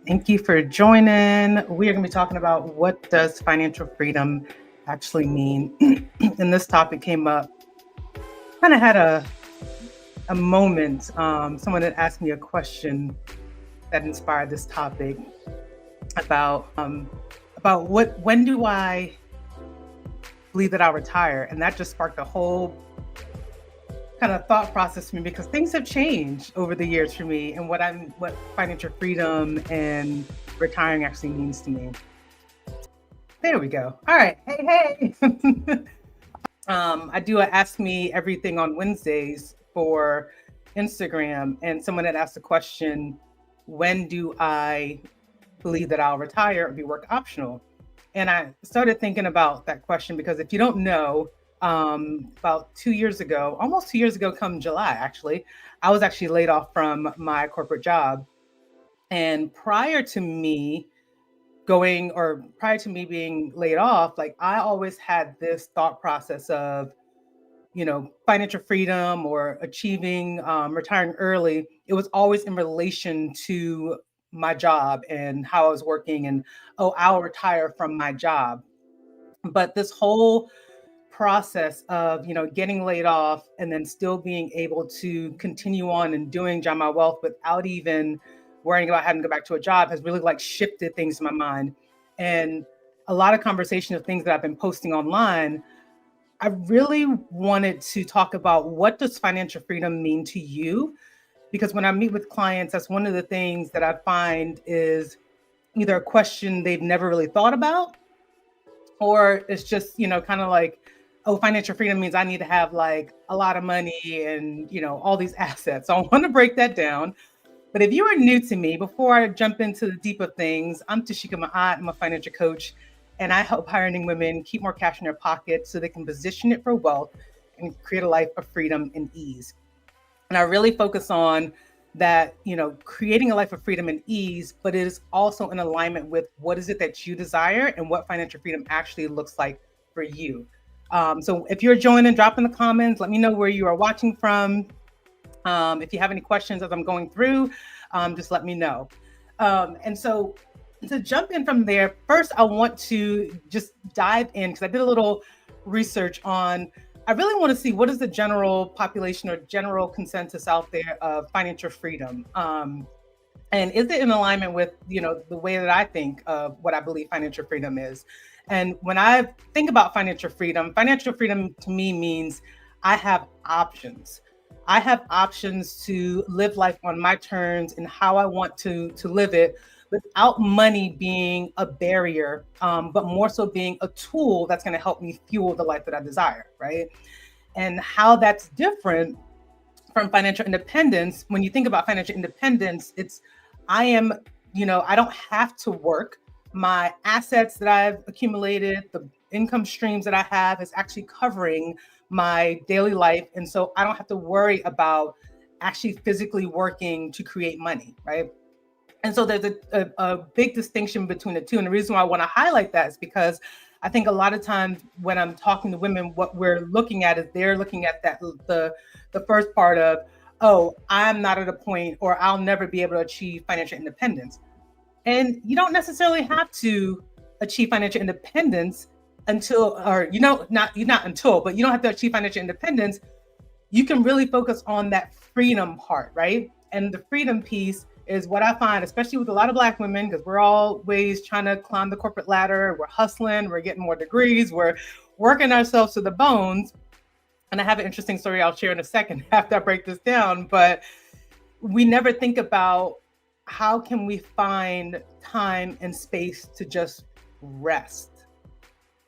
Thank you for joining. We are going to be talking about what does financial freedom actually mean. And this topic came up, kind of had a moment. Someone had asked me a question that inspired this topic about when do I believe that I'll retire? And that just sparked a whole kind of thought process for me because things have changed over the years for me and what financial freedom and retiring actually means to me. There we go. All right. Hey, hey. I do a Ask Me Everything on Wednesdays for Instagram, and someone had asked the question, when do I believe that I'll retire or be work optional? And I started thinking about that question because if you don't know, about 2 years ago, almost 2 years ago, come July, actually, I was actually laid off from my corporate job. And prior to me being laid off, like I always had this thought process of, financial freedom or achieving, retiring early. It was always in relation to my job and how I was working, and oh, I'll retire from my job. But this whole process of getting laid off and then still being able to continue on and doing Jama Wealth without even worrying about having to go back to a job has really like shifted things in my mind. And a lot of conversation of things that I've been posting online, I really wanted to talk about what does financial freedom mean to you? Because when I meet with clients, that's one of the things that I find is either a question they've never really thought about, or it's just kind of like, oh, financial freedom means I need to have like a lot of money and all these assets. So I want to break that down. But if you are new to me, before I jump into the deep of things, I'm Tashika Ma'at. I'm a financial coach, and I help hiring women keep more cash in their pocket so they can position it for wealth and create a life of freedom and ease. And I really focus on that, creating a life of freedom and ease, but it is also in alignment with what is it that you desire and what financial freedom actually looks like for you. So if you're joining, drop in the comments, let me know where you are watching from. If you have any questions as I'm going through, just let me know. And so to jump in from there, first, I want to just dive in because I did a little research on, I really want to see what is the general population or general consensus out there of financial freedom. And is it in alignment with, the way that I think of what I believe financial freedom is? And when I think about financial freedom to me means I have options. I have options to live life on my terms and how I want to live it without money being a barrier, but more so being a tool that's going to help me fuel the life that I desire, right? And how that's different from financial independence. When you think about financial independence, I don't have to work. My assets that I've accumulated, the income streams that I have is actually covering my daily life. And so I don't have to worry about actually physically working to create money, right? And so there's a big distinction between the two. And the reason why I want to highlight that is because I think a lot of times when I'm talking to women, what we're looking at is they're looking at that the first part of, oh, I'm not at a point or I'll never be able to achieve financial independence. And you don't necessarily have to achieve financial independence until, or not until, but you don't have to achieve financial independence. You can really focus on that freedom part, right? And the freedom piece is what I find, especially with a lot of Black women, because we're always trying to climb the corporate ladder. We're hustling, we're getting more degrees, we're working ourselves to the bones. And I have an interesting story I'll share in a second after I break this down. But we never think about how can we find time and space to just rest,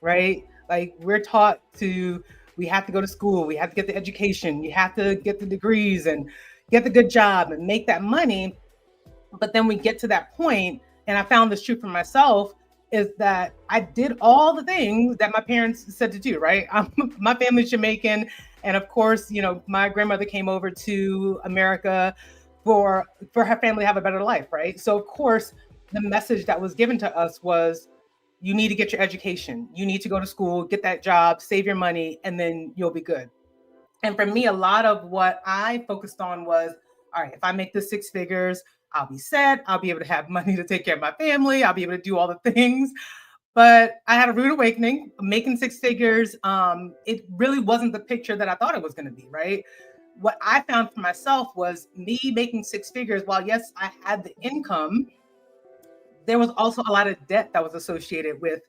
right? Like we're taught we have to go to school, we have to get the education, you have to get the degrees and get the good job and make that money. But then we get to that point, and I found this true for myself, is that I did all the things that my parents said to do, right? My family's Jamaican. And of course, my grandmother came over to America for her family to have a better life, right? So of course, the message that was given to us was, you need to get your education. You need to go to school, get that job, save your money, and then you'll be good. And for me, a lot of what I focused on was, all right, if I make this six figures, I'll be set. I'll be able to have money to take care of my family. I'll be able to do all the things. But I had a rude awakening, making six figures. It really wasn't the picture that I thought it was going to be, right? What I found for myself was me making six figures. While yes, I had the income, there was also a lot of debt that was associated with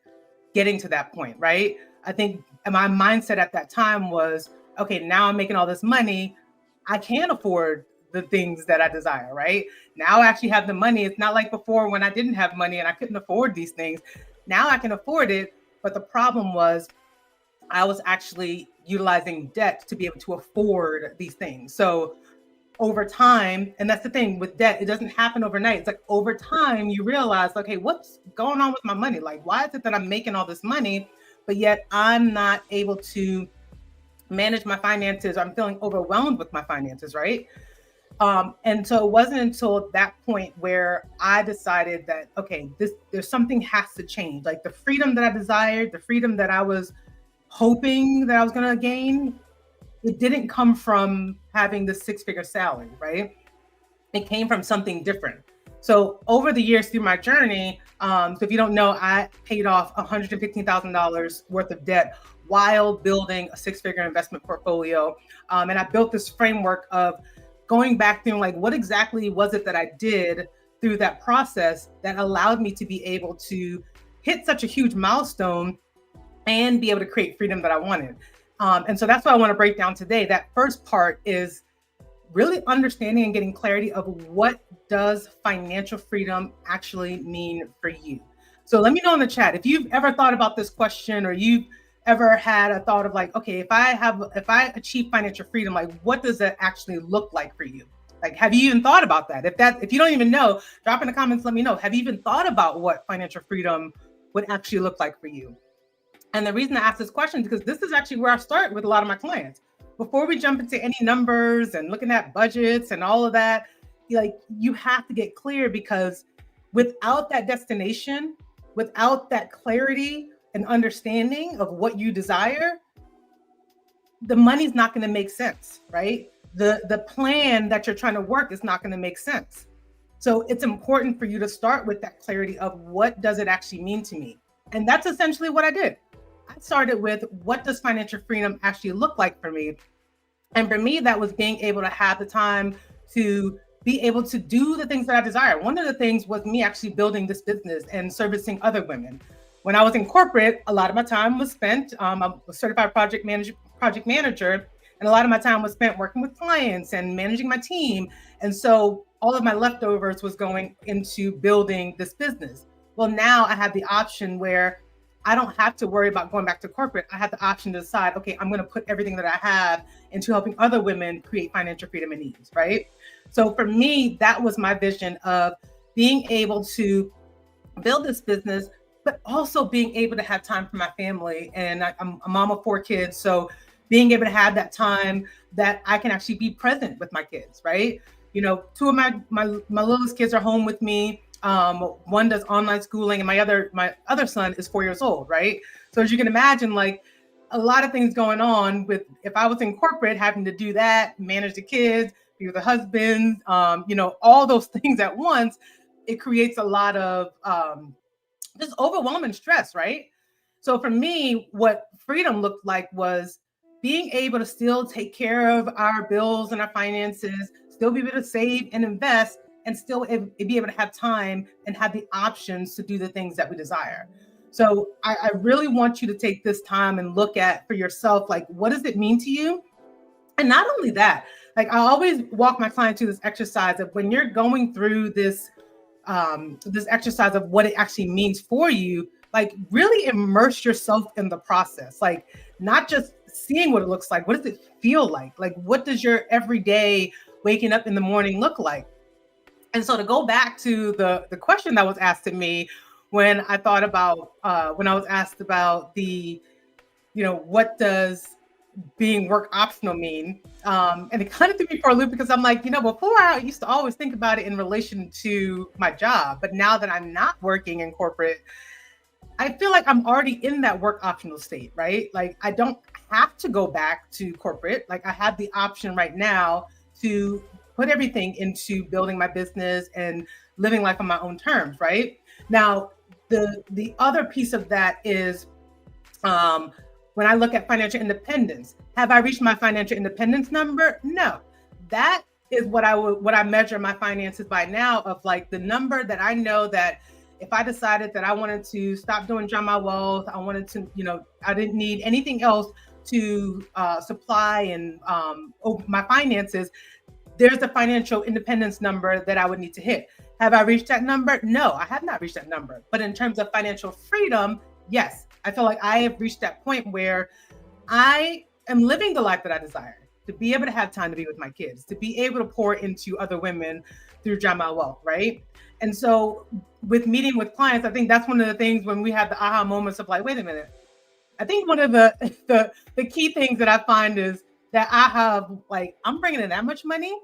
getting to that point, right? I think my mindset at that time was, okay, now I'm making all this money. I can afford the things that I desire, right? Now I actually have the money. It's not like before when I didn't have money and I couldn't afford these things. Now I can afford it. But the problem was I was actually utilizing debt to be able to afford these things. So over time, and that's the thing with debt, it doesn't happen overnight. It's like over time you realize, okay, what's going on with my money? Like, why is it that I'm making all this money, but yet I'm not able to manage my finances? I'm feeling overwhelmed with my finances, right? And so it wasn't until that point where I decided that, okay, there's something has to change. Like the freedom that I desired, the freedom that I was hoping that I was going to gain, it didn't come from having the six-figure salary, right? It came from something different. So over the years through my journey, so if you don't know, I paid off $115,000 worth of debt while building a six-figure investment portfolio. And I built this framework of going back through like, what exactly was it that I did through that process that allowed me to be able to hit such a huge milestone and be able to create freedom that I wanted. And so that's what I want to break down today. That first part is really understanding and getting clarity of what does financial freedom actually mean for you. So let me know in the chat if you've ever thought about this question, or you've ever had a thought of like, okay, if I achieve financial freedom, like what does that actually look like for you? Like, have you even thought about that? If you don't even know, drop in the comments, let me know. Have you even thought about what financial freedom would actually look like for you? And the reason I ask this question is because this is actually where I start with a lot of my clients. Before we jump into any numbers and looking at budgets and all of that, you have to get clear, because without that destination, without that clarity and understanding of what you desire, the money's not going to make sense, right? The plan that you're trying to work is not going to make sense. So it's important for you to start with that clarity of what does it actually mean to me? And that's essentially what I did. I started with, what does financial freedom actually look like for me? And for me, that was being able to have the time to be able to do the things that I desire. One of the things was me actually building this business and servicing other women. When I was in corporate, a lot of my time was spent, I'm a certified project manager, and a lot of my time was spent working with clients and managing my team. And so all of my leftovers was going into building this business. Well, now I have the option where I don't have to worry about going back to corporate. I have the option to decide, okay, I'm going to put everything that I have into helping other women create financial freedom and ease, right? So for me, that was my vision of being able to build this business, but also being able to have time for my family. And I'm a mom of 4 kids. So being able to have that time that I can actually be present with my kids, right? 2 of my littlest kids are home with me. One does online schooling, and my other son is 4 years old, right? So as you can imagine, like a lot of things going on with, if I was in corporate, having to do that, manage the kids, be with the husband, all those things at once, it creates a lot of just overwhelming stress, right? So for me, what freedom looked like was being able to still take care of our bills and our finances, still be able to save and invest, and still be able to have time and have the options to do the things that we desire. So I really want you to take this time and look at for yourself, like, what does it mean to you? And not only that, like I always walk my clients through this exercise of, when you're going through this exercise of what it actually means for you, like really immerse yourself in the process, like not just seeing what it looks like. What does it feel like? Like, what does your everyday waking up in the morning look like? And so to go back to the question that was asked to me when I thought about, when I was asked about what does being work optional mean? And it kind of threw me for a loop, because I'm like, before I used to always think about it in relation to my job, but now that I'm not working in corporate, I feel like I'm already in that work optional state, right? Like I don't have to go back to corporate. Like I have the option right now to put everything into building my business and living life on my own terms, right? Now, the other piece of that is when I look at financial independence, have I reached my financial independence number? No. That is what I measure my finances by now, of like the number that I know that if I decided that I wanted to stop doing John My Wealth, I wanted to, I didn't need anything else to supply and my finances, there's the financial independence number that I would need to hit. Have I reached that number? No, I have not reached that number. But in terms of financial freedom, yes, I feel like I have reached that point where I am living the life that I desire, to be able to have time to be with my kids, to be able to pour into other women through John My Wealth, right? And so with meeting with clients, I think that's one of the things when we have the aha moments of like, wait a minute. I think one of the key things that I find is that I have like, I'm bringing in that much money.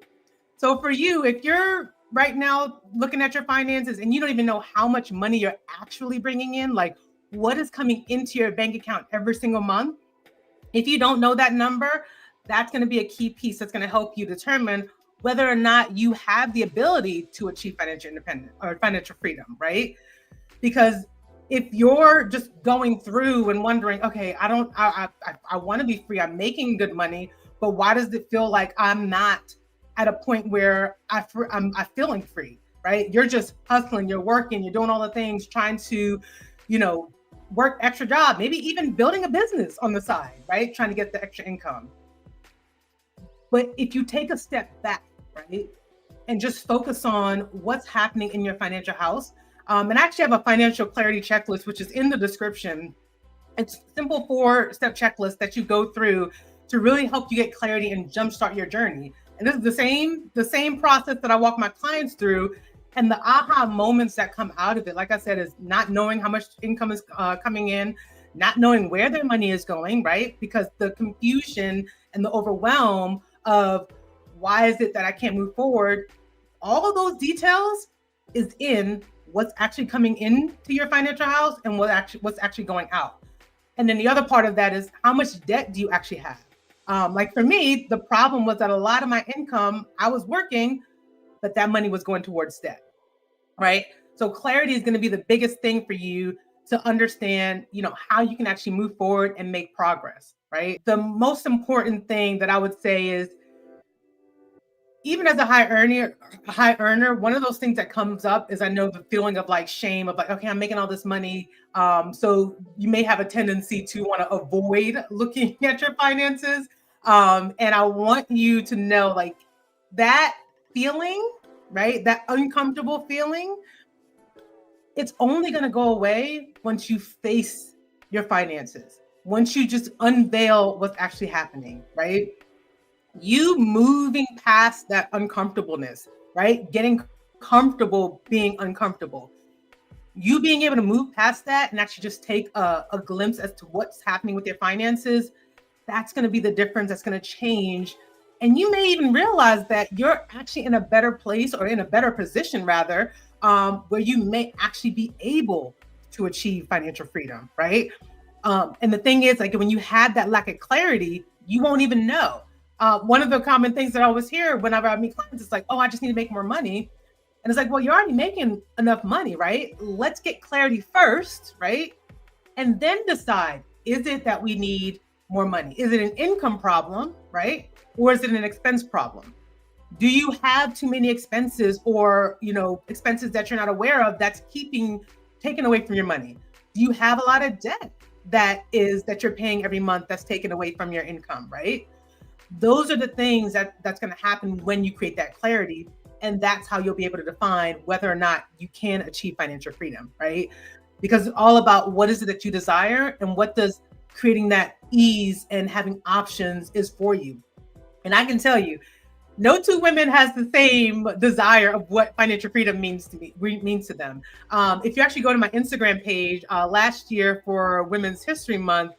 So for you, if you're right now looking at your finances and you don't even know how much money you're actually bringing in, like what is coming into your bank account every single month, if you don't know that number, that's going to be a key piece that's going to help you determine whether or not you have the ability to achieve financial independence or financial freedom, right? Because if you're just going through and wondering, okay, I want to be free, I'm making good money, but why does it feel like I'm not at a point where I'm feeling free, right? You're just hustling, you're working, you're doing all the things, trying to, work extra job, maybe even building a business on the side, right? Trying to get the extra income. But if you take a step back, right, and just focus on what's happening in your financial house, and I actually have a financial clarity checklist, which is in the description. It's a simple 4-step checklist that you go through to really help you get clarity and jumpstart your journey. And this is the same process that I walk my clients through. And the aha moments that come out of it, like I said, is not knowing how much income is coming in, not knowing where their money is going, right? Because the confusion and the overwhelm of why is it that I can't move forward, all of those details is in what's actually coming into your financial house and what's actually going out. And then the other part of that is how much debt do you actually have? Like for me, the problem was that a lot of my income, I was working, but that money was going towards debt, right? So clarity is going to be the biggest thing for you to understand, how you can actually move forward and make progress, right? The most important thing that I would say is, even as a high earner, one of those things that comes up is, I know the feeling of like shame of like, okay, I'm making all this money. So you may have a tendency to want to avoid looking at your finances. And I want you to know like that feeling, right? That uncomfortable feeling, it's only going to go away once you face your finances, once you just unveil what's actually happening, right? You moving past that uncomfortableness, right? Getting comfortable being uncomfortable. You being able to move past that and actually just take a glimpse as to what's happening with your finances, that's going to be the difference. That's going to change. And you may even realize that you're actually in a better place, or in a better position rather, where you may actually be able to achieve financial freedom, right? And the thing is, like when you have that lack of clarity, you won't even know. One of the common things that I always hear whenever I meet clients is like, oh, I just need to make more money. And it's like, well, you're already making enough money, right? Let's get clarity first, right? And then decide, is it that we need more money? Is it an income problem, right? Or is it an expense problem? Do you have too many expenses, or, expenses that you're not aware of that's taken away from your money? Do you have a lot of debt that you're paying every month that's taken away from your income, right? Those are the things that's going to happen when you create that clarity. And that's how you'll be able to define whether or not you can achieve financial freedom, right? Because it's all about what is it that you desire and what does creating that ease and having options is for you. And I can tell you, no two women has the same desire of what financial freedom means to them. If you actually go to my Instagram page, last year for Women's History Month,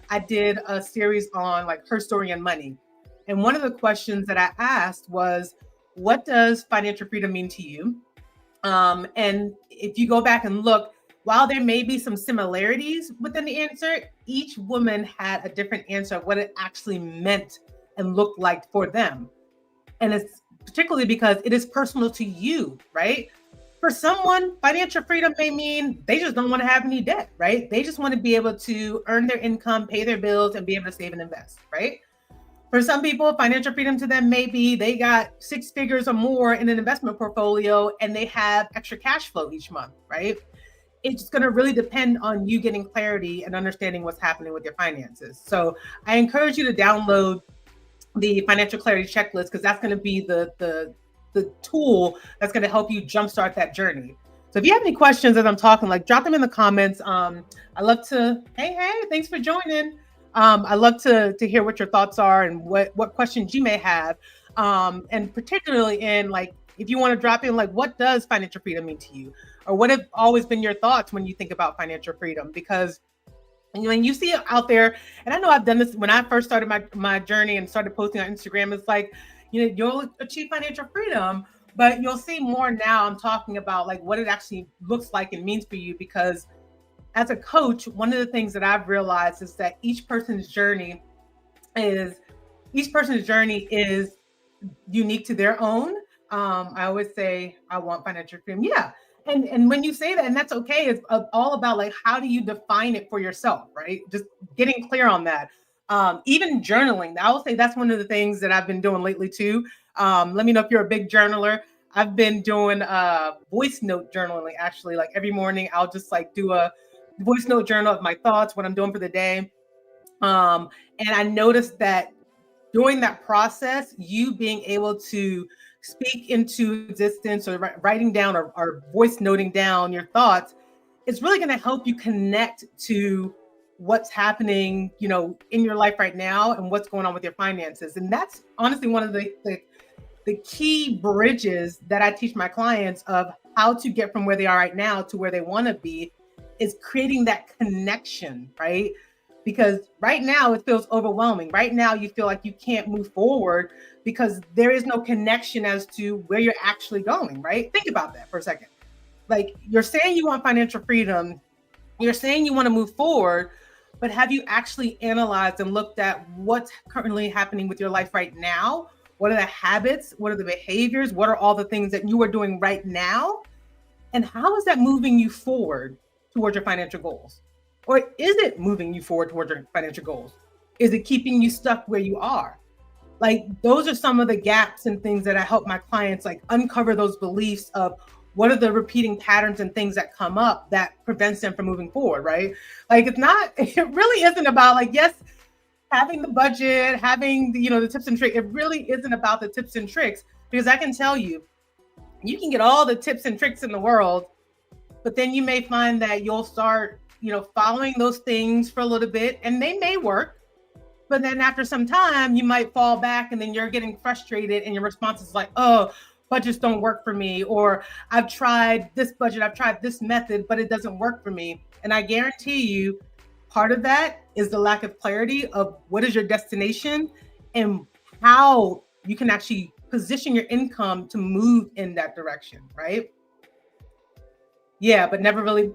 I did a series on like her story and money. And one of the questions that I asked was, what does financial freedom mean to you? And if you go back and look, while there may be some similarities within the answer, each woman had a different answer of what it actually meant and looked like for them. And it's particularly because it is personal to you, right? For someone, financial freedom may mean they just don't want to have any debt, right? They just want to be able to earn their income, pay their bills, and be able to save and invest, right? For some people, financial freedom to them may be they got 6 figures or more in an investment portfolio and they have extra cash flow each month, right? It's going to really depend on you getting clarity and understanding what's happening with your finances. So I encourage you to download the financial clarity checklist, because that's going to be the tool that's going to help you jumpstart that journey. So if you have any questions as I'm talking, like drop them in the comments. I love to, hey, thanks for joining. I love to hear what your thoughts are and what questions you may have. And particularly in like, if you want to drop in, like, what does financial freedom mean to you? Or what have always been your thoughts when you think about financial freedom? Because when you see it out there, and I know I've done this when I first started my journey and started posting on Instagram, it's like, you'll achieve financial freedom, but you'll see more now. I'm talking about like what it actually looks like and means for you, because as a coach, one of the things that I've realized is that each person's journey is unique to their own. I always say I want financial freedom. Yeah. And when you say that, and that's okay, it's all about like, how do you define it for yourself, right? Just getting clear on that. Even journaling, I will say that's one of the things that I've been doing lately too. Let me know if you're a big journaler. I've been doing voice note journaling, actually. Like every morning, I'll just like do a voice note journal of my thoughts, what I'm doing for the day. And I noticed that during that process, you being able to speak into existence or writing down or voice noting down your thoughts, it's really going to help you connect to what's happening, in your life right now and what's going on with your finances. And that's honestly one of the key bridges that I teach my clients of how to get from where they are right now to where they want to be, is creating that connection, right? Because right now it feels overwhelming. Right now you feel like you can't move forward because there is no connection as to where you're actually going, right? Think about that for a second. Like, you're saying you want financial freedom, you're saying you want to move forward, but have you actually analyzed and looked at what's currently happening with your life right now? What are the habits? What are the behaviors? What are all the things that you are doing right now? And how is that moving you forward towards your financial goals? Or is it moving you forward towards your financial goals? Is it keeping you stuck where you are? Like, those are some of the gaps and things that I help my clients like uncover those beliefs of what are the repeating patterns and things that come up that prevents them from moving forward, right? Like, it really isn't about like, yes, having the budget, having the tips and tricks. It really isn't about the tips and tricks, because I can tell you, you can get all the tips and tricks in the world, but then you may find that you'll start, following those things for a little bit, and they may work. But then after some time, you might fall back, and then you're getting frustrated, and your response is like, oh, budgets don't work for me, or I've tried this budget, I've tried this method, but it doesn't work for me. And I guarantee you, part of that is the lack of clarity of what is your destination and how you can actually position your income to move in that direction, right? Yeah, but never really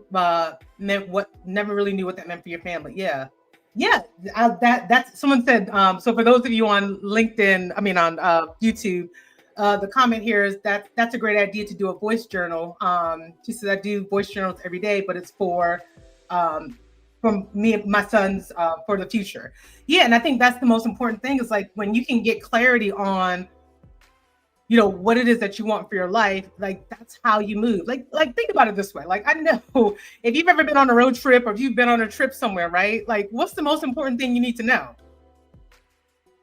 never really knew what that meant for your family. Yeah. That's someone said. So for those of you on LinkedIn, on YouTube, the comment here is that that's a great idea to do a voice journal. She says, I do voice journals every day, but it's for from me and my sons for the future. Yeah, and I think that's the most important thing, is like when you can get clarity on what it is that you want for your life, like that's how you move. Like think about it this way. Like, I know if you've ever been on a road trip or if you've been on a trip somewhere, right? Like, what's the most important thing you need to know?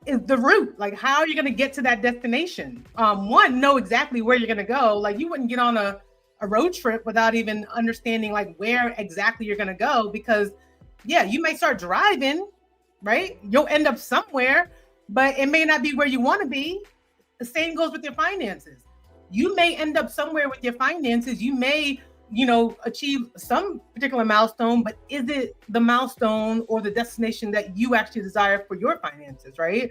Is the route. Like, how are you going to get to that destination? One, know exactly where you're going to go. Like, you wouldn't get on a road trip without even understanding like where exactly you're going to go, because yeah, you may start driving, right? You'll end up somewhere, but it may not be where you want to be. The same goes with your finances. You may end up somewhere with your finances. You may, achieve some particular milestone, but is it the milestone or the destination that you actually desire for your finances, right?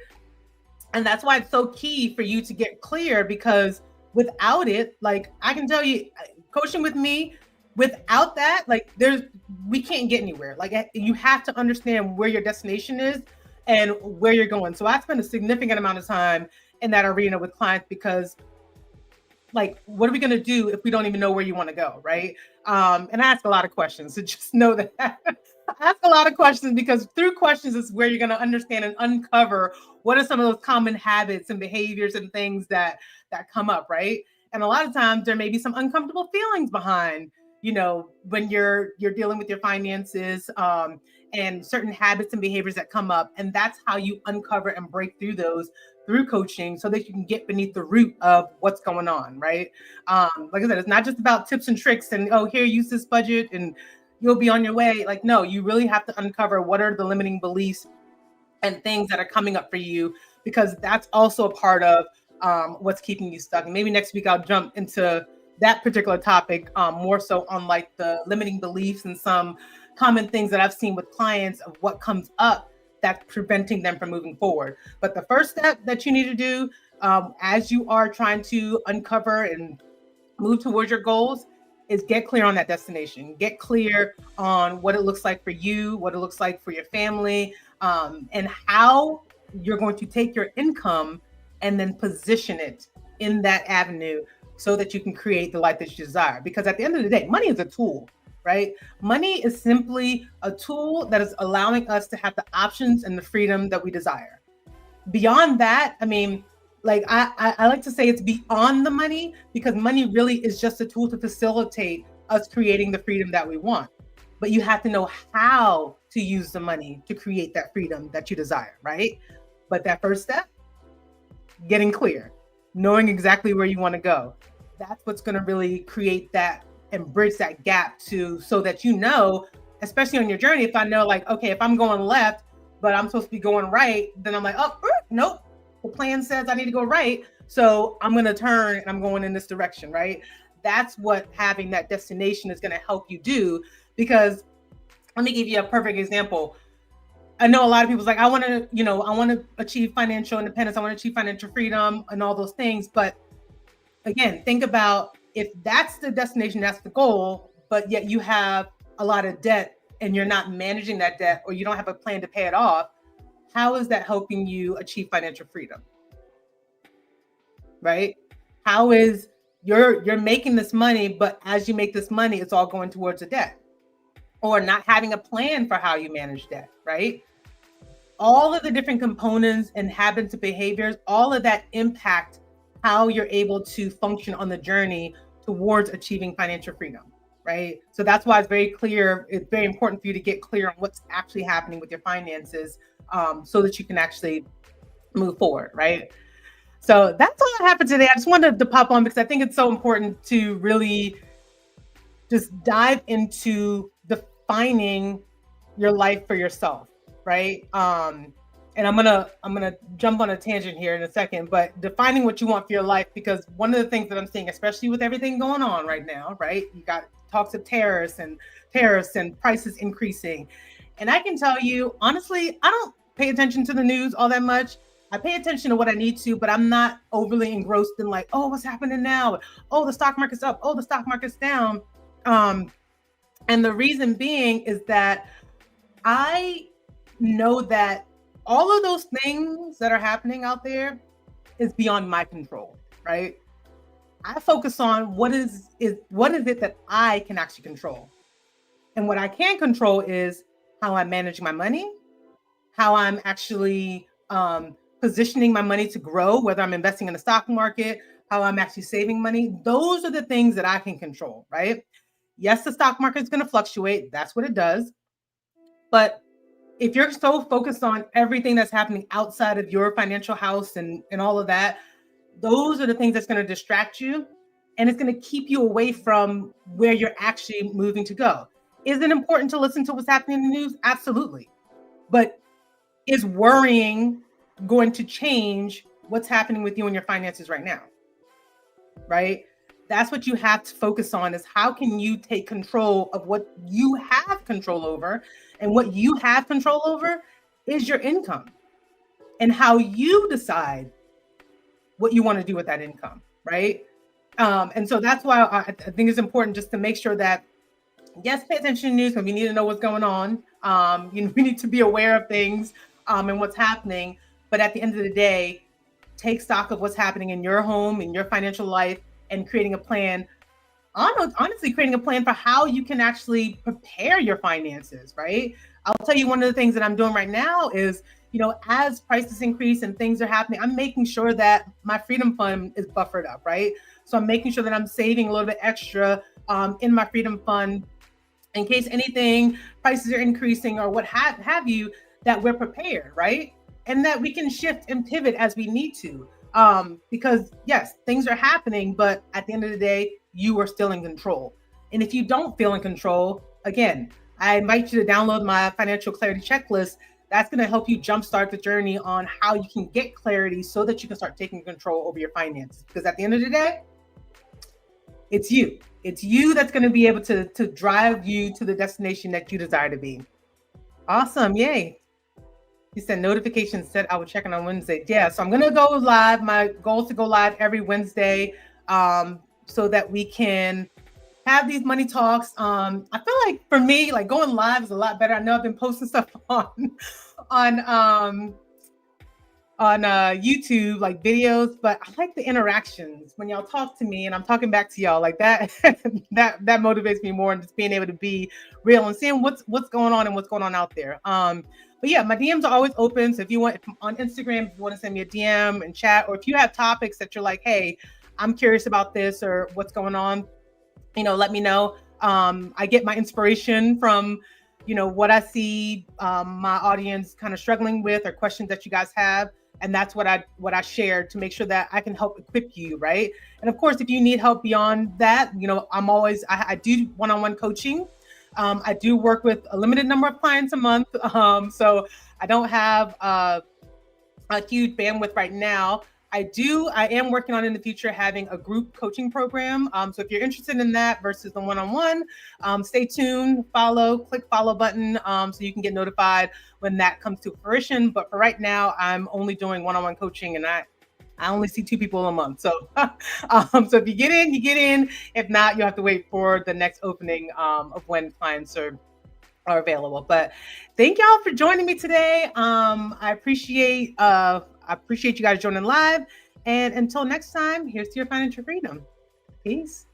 And that's why it's so key for you to get clear, because without it, like I can tell you, coaching with me, without that, like we can't get anywhere. Like, you have to understand where your destination is and where you're going. So I spend a significant amount of time in that arena with clients, because like, what are we going to do if we don't even know where you want to go, right? And I ask a lot of questions, so just know that I ask a lot of questions, because through questions is where you're going to understand and uncover what are some of those common habits and behaviors and things that come up, right? And a lot of times there may be some uncomfortable feelings behind, when you're dealing with your finances, and certain habits and behaviors that come up, and that's how you uncover and break through those through coaching, so that you can get beneath the root of what's going on, right? Like I said, it's not just about tips and tricks and, oh, here, use this budget and you'll be on your way. Like, no, you really have to uncover what are the limiting beliefs and things that are coming up for you, because that's also a part of what's keeping you stuck. And maybe next week I'll jump into that particular topic, more so on like the limiting beliefs and some common things that I've seen with clients of what comes up that's preventing them from moving forward. But the first step that you need to do, as you are trying to uncover and move towards your goals, is get clear on that destination. Get clear on what it looks like for you, what it looks like for your family, and how you're going to take your income and then position it in that avenue so that you can create the life that you desire. Because at the end of the day, money is a tool, right? Money is simply a tool that is allowing us to have the options and the freedom that we desire. Beyond that, I mean, like I like to say it's beyond the money, because money really is just a tool to facilitate us creating the freedom that we want. But you have to know how to use the money to create that freedom that you desire, right? But that first step, getting clear, knowing exactly where you want to go, that's what's going to really create that and bridge that gap so that especially on your journey, if I know, like, okay, if I'm going left, but I'm supposed to be going right, then I'm like, oh, nope. The plan says I need to go right. So I'm going to turn and I'm going in this direction, right? That's what having that destination is going to help you do. Because let me give you a perfect example. I know a lot of people's like, I want to achieve financial independence. I want to achieve financial freedom and all those things. But again, think about, if that's the destination, that's the goal, but yet you have a lot of debt and you're not managing that debt, or you don't have a plan to pay it off, how is that helping you achieve financial freedom? Right? How is you're making this money, but as you make this money, it's all going towards a debt, or not having a plan for how you manage debt, right? All of the different components and habits and behaviors, all of that impact how you're able to function on the journey towards achieving financial freedom, right? So that's why it's very important for you to get clear on what's actually happening with your finances, so that you can actually move forward, right? So that's all I have for today. I just wanted to pop on because I think it's so important to really just dive into defining your life for yourself, right? And I'm gonna jump on a tangent here in a second, but defining what you want for your life, because one of the things that I'm seeing, especially with everything going on right now, right? You got talks of tariffs and prices increasing. And I can tell you, honestly, I don't pay attention to the news all that much. I pay attention to what I need to, but I'm not overly engrossed in like, oh, what's happening now? Oh, the stock market's up. Oh, the stock market's down. And the reason being is that I know that all of those things that are happening out there is beyond my control, right? I focus on what is it that I can actually control. And what I can control is how I manage my money, how I'm actually positioning my money to grow, whether I'm investing in the stock market, how I'm actually saving money. Those are the things that I can control, right? Yes, the stock market is going to fluctuate. That's what it does. But if you're so focused on everything that's happening outside of your financial house and all of that, those are the things that's going to distract you, and it's going to keep you away from where you're actually moving to go. Is it important to listen to what's happening in the news? Absolutely. But is worrying going to change what's happening with you and your finances right now? Right? That's what you have to focus on, is how can you take control of what you have control over, and what you have control over is your income and how you decide what you want to do with that income, right? And so that's why I think it's important just to make sure that, yes, pay attention to news because we need to know what's going on. We need to be aware of things and what's happening. But at the end of the day, take stock of what's happening in your home, in your financial life, and creating a plan. Honestly, creating a plan for how you can actually prepare your finances, right? I'll tell you, one of the things that I'm doing right now is, as prices increase and things are happening, I'm making sure that my freedom fund is buffered up, right? So I'm making sure that I'm saving a little bit extra in my freedom fund in case anything, prices are increasing or what have you, that we're prepared, right? And that we can shift and pivot as we need to. Because yes, things are happening, but at the end of the day, you are still in control. And if you don't feel in control, again, I invite you to download my financial clarity checklist. That's going to help you jumpstart the journey on how you can get clarity so that you can start taking control over your finances. Because at the end of the day, it's you. It's you that's going to be able to drive you to the destination that you desire to be. Awesome. Yay. You said notifications said I would check in on Wednesday. Yeah, so I'm going to go live. My goal is to go live every Wednesday so that we can have these money talks. I feel like for me, like going live is a lot better. I know I've been posting stuff on YouTube, like videos, but I like the interactions when y'all talk to me and I'm talking back to y'all like that. that motivates me more, and just being able to be real and seeing what's going on and what's going on out there. But yeah, my DMs are always open. So if you want on Instagram, if you want to send me a DM and chat, or if you have topics that you're like, hey, I'm curious about this or what's going on, let me know. I get my inspiration from, what I see my audience kind of struggling with or questions that you guys have. And that's what I share to make sure that I can help equip you, right? And of course, if you need help beyond that, I do one-on-one coaching. I do work with a limited number of clients a month. So I don't have a huge bandwidth right now. I am working on in the future having a group coaching program. So if you're interested in that versus the one-on-one, stay tuned, click follow button so you can get notified when that comes to fruition. But for right now, I'm only doing one-on-one coaching, and I only see 2 people a month. So, so if you get in, you get in. If not, you'll have to wait for the next opening of when clients are available. But thank y'all for joining me today. I appreciate you guys joining live. And until next time, here's to your financial freedom. Peace.